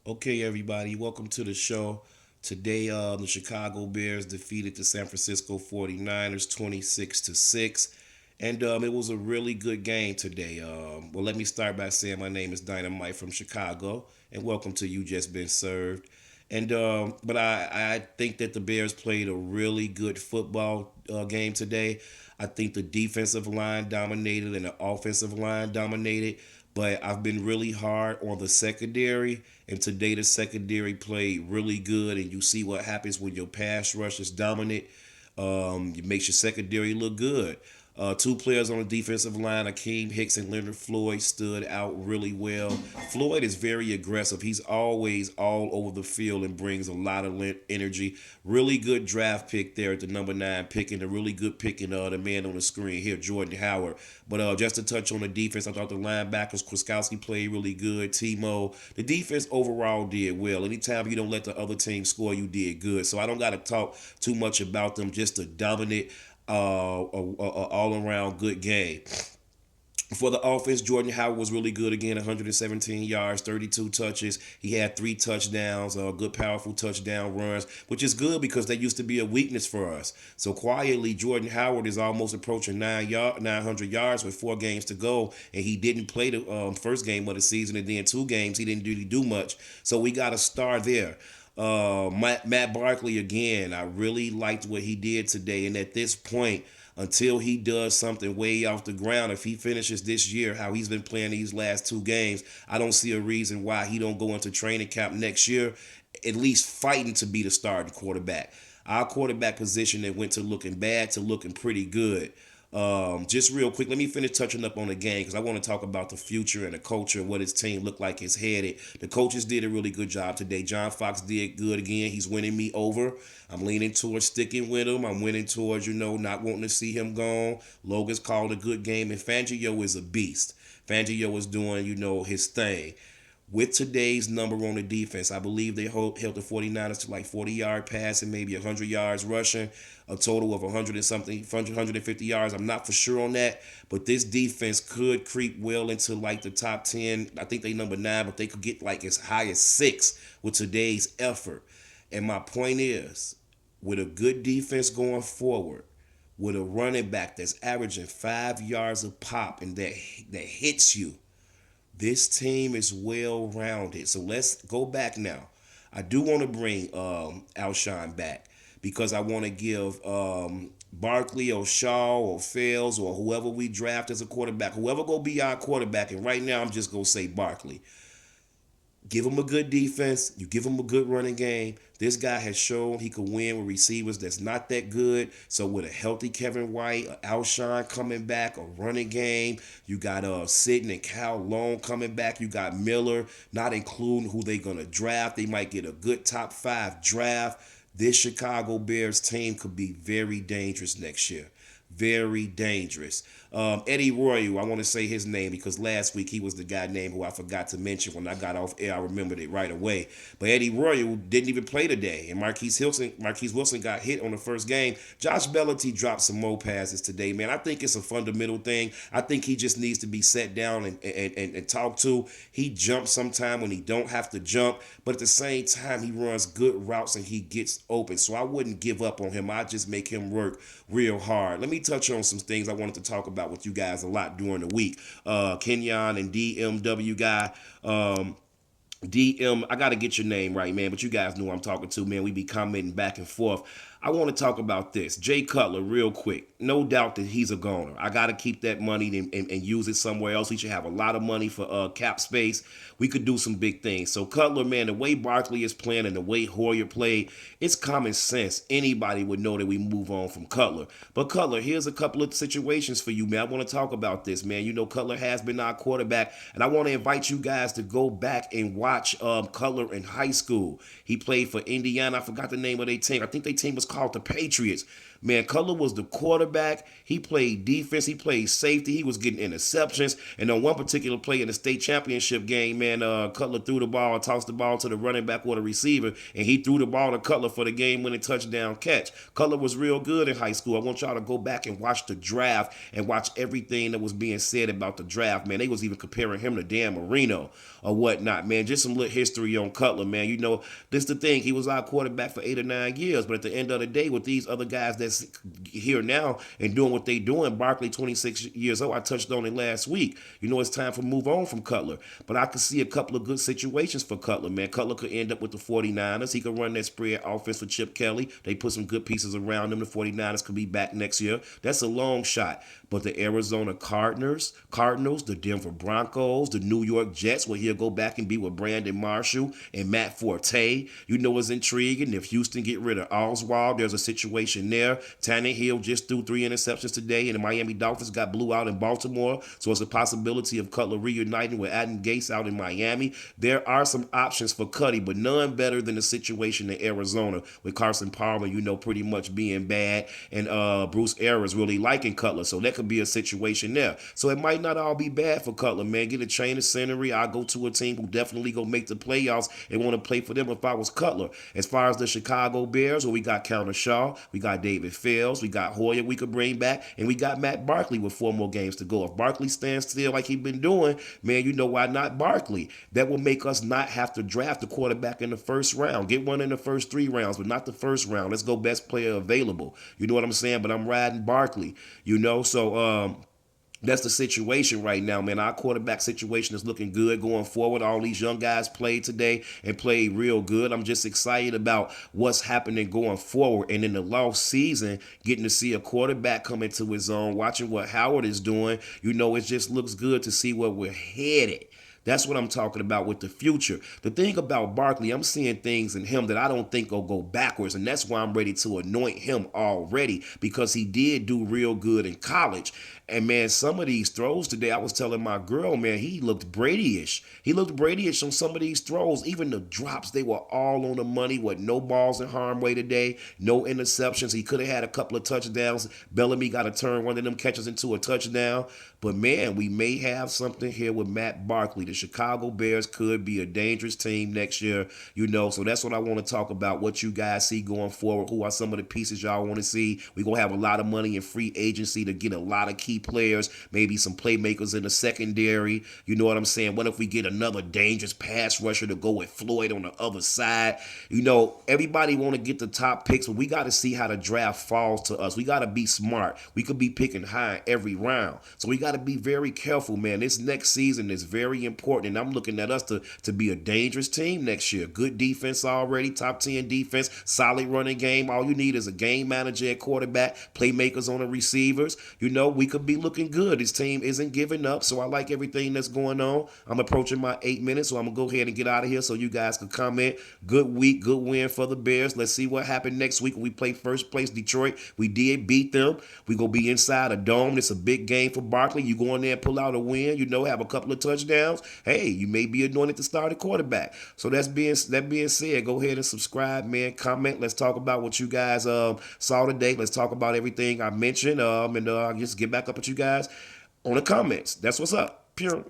Okay, everybody, welcome to the show. Today, the Chicago Bears defeated the San Francisco 49ers 26 to 6. And it was a really good game today. Well, let me start by saying my name is Dynamite from Chicago, and welcome to You Just Been Served. But I think that the Bears played a really good football game today. I think the defensive line dominated and the offensive line dominated, but I've been really hard on the secondary. And today the secondary played really good, and you see what happens when your pass rush is dominant. It makes your secondary look good. Two players on the defensive line, Akeem Hicks and Leonard Floyd, stood out really well. Floyd is very aggressive. He's always all over the field and brings a lot of energy. Really good draft pick there at the number 9 pick, and a really good pick in the man on the screen here, Jordan Howard. But just to touch on the defense, I thought the linebackers, Kwiatkowski played really good. Timo, the defense overall did well. Anytime you don't let the other team score, you did good. So I don't got to talk too much about them. Just a dominant, all around good game. For the offense, Jordan Howard was really good again, 117 yards, 32 touches. He had 3 touchdowns, good, powerful touchdown runs, which is good because that used to be a weakness for us. So quietly, Jordan Howard is almost approaching 900 yards with 4 games to go, and he didn't play the first game of the season, and then 2 games he didn't really do much. So we got a star there. Matt Barkley again. I really liked what he did today, and at this point, until he does something way off the ground, if he finishes this year how he's been playing these last 2 games, I don't see a reason why he don't go into training camp next year, at least fighting to be the starting quarterback. Our quarterback position that went to looking bad to looking pretty good. Just real quick, let me finish touching up on the game because I want to talk about the future and the culture and what his team looked like is headed. The coaches did a really good job today. John Fox did good again. He's winning me over. I'm leaning towards sticking with him. I'm winning towards, not wanting to see him gone. Logan's called a good game, and Fangio is a beast. Fangio is doing, his thing. With today's number on the defense, I believe they held the 49ers to like 40-yard passing, maybe 100 yards rushing, a total of 100 and something, 150 yards. I'm not for sure on that, but this defense could creep well into like the top 10. I think they number 9, but they could get like as high as 6 with today's effort. And my point is, with a good defense going forward, with a running back that's averaging 5 yards a pop and that hits you, this team is well rounded. So let's go back now. I do want to bring Alshon back because I want to give Barkley or Shaw or Fales or whoever we draft as a quarterback, whoever go be our quarterback. And right now, I'm just gonna say Barkley. Give him a good defense. You give him a good running game. This guy has shown he could win with receivers that's not that good. So with a healthy Kevin White, Alshon coming back, a running game, you got Sitton and Cal Long coming back. You got Miller, not including who they gonna draft. They might get a good top 5 draft. This Chicago Bears team could be very dangerous next year. Very dangerous. Eddie Royal, I want to say his name because last week he was the guy name who I forgot to mention when I got off air. I remembered it right away. But Eddie Royal didn't even play today, and Marquise Wilson got hit on the first game. Josh Bellamy dropped some more passes today, man. I think it's a fundamental thing. I think he just needs to be set down and talked to. He jumps sometime when he don't have to jump, but at the same time he runs good routes and he gets open. So I wouldn't give up on him. I just make him work real hard. Let me touch on some things I wanted to talk about with you guys a lot during the week. Kenyon and DMW guy. DM, I gotta get your name right, man. But you guys know who I'm talking to, man. We be commenting back and forth. I want to talk about this. Jay Cutler, real quick. No doubt that he's a goner. I gotta keep that money and use it somewhere else. He should have a lot of money for cap space. We could do some big things. So Cutler, man, the way Barkley is playing and the way Hoyer played, it's common sense. Anybody would know that we move on from Cutler. But Cutler, here's a couple of situations for you, man. I want to talk about this, man. You know, Cutler has been our quarterback, and I want to invite you guys to go back and watch Cutler in high school. He played for Indiana. I forgot the name of their team. I think their team was called the Patriots. Man, Cutler was the quarterback. He played defense. He played safety. He was getting interceptions. And on one particular play in the state championship game, man, Cutler threw the ball, tossed the ball to the running back or the receiver, and he threw the ball to Cutler for the game-winning touchdown catch. Cutler was real good in high school. I want y'all to go back and watch the draft and watch everything that was being said about the draft, man. They was even comparing him to Dan Marino or whatnot, man. Just some little history on Cutler, man. You know, this the thing. He was our quarterback for 8 or 9 years, but at the end of the day, with these other guys that's here now and doing what they doing, Barkley, 26 years old, I touched on it last week. You know, it's time for move on from Cutler. But I could see a couple of good situations for Cutler, man. Cutler could end up with the 49ers. He could run that spread offense for Chip Kelly. They put some good pieces around him. The 49ers could be back next year. That's a long shot. But the Arizona Cardinals, the Denver Broncos, the New York Jets, where he'll go back and be with Brandon Marshall and Matt Forte, you know, is intriguing. If Houston get rid of Oswald, there's a situation there. Tannehill just threw 3 interceptions today, and the Miami Dolphins got blew out in Baltimore. So it's a possibility of Cutler reuniting with Adam Gase out in Miami. There are some options for Cuddy, but none better than the situation in Arizona with Carson Palmer, you know, pretty much being bad, and Bruce Arians really liking Cutler. So that could be a situation there. So it might not all be bad for Cutler, man. Get a chain of scenery. I'll go to a team who definitely go make the playoffs and want to play for them if I was Cutler. As far as the Chicago Bears, well, we got Counter Shaw, we got David Fields, we got Hoyer we could bring back, and we got Matt Barkley with 4 more games to go. If Barkley stands still like he's been doing, man, you know why not Barkley? That will make us not have to draft a quarterback in the first round. Get one in the first 3 rounds, but not the first round. Let's go best player available. You know what I'm saying? But I'm riding Barkley, you know, so that's the situation right now, man. Our quarterback situation is looking good going forward. All these young guys played today and played real good. I'm just excited about what's happening going forward. And in the lost season, getting to see a quarterback come into his own, watching what Howard is doing, you know, it just looks good to see where we're headed. That's what I'm talking about with the future. The thing about Barkley, I'm seeing things in him that I don't think will go backwards, and that's why I'm ready to anoint him already, because he did do real good in college. And, man, some of these throws today, I was telling my girl, man, he looked Brady-ish. He looked Brady-ish on some of these throws. Even the drops, they were all on the money with no balls in harm's way today, no interceptions. He could have had a couple of touchdowns. Bellamy got to turn one of them catches into a touchdown. But, man, we may have something here with Matt Barkley. The Chicago Bears could be a dangerous team next year, you know. So that's what I want to talk about, what you guys see going forward. Who are some of the pieces y'all want to see? We're going to have a lot of money in free agency to get a lot of key players, maybe some playmakers in the secondary. You know what I'm saying? What if we get another dangerous pass rusher to go with Floyd on the other side? You know, everybody want to get the top picks, but we got to see how the draft falls to us. We got to be smart. We could be picking high every round. So we got to be very careful, man. This next season is very important, and I'm looking at us to be a dangerous team next year. Good defense already, top 10 defense, solid running game. All you need is a game manager at quarterback, playmakers on the receivers. You know, we could be looking good. This team isn't giving up, so I like everything that's going on. I'm approaching my 8 minutes, so I'm going to go ahead and get out of here so you guys can comment. Good week, good win for the Bears. Let's see what happened next week when we play first place Detroit. We did beat them. We're going to be inside a dome. It's a big game for Barkley. You go in there and pull out a win, you know, have a couple of touchdowns. Hey, you may be anointed to start a quarterback. So that being said, go ahead and subscribe, man. Comment. Let's talk about what you guys saw today. Let's talk about everything I mentioned. And I'll just get back up with you guys on the comments. That's what's up. Pure.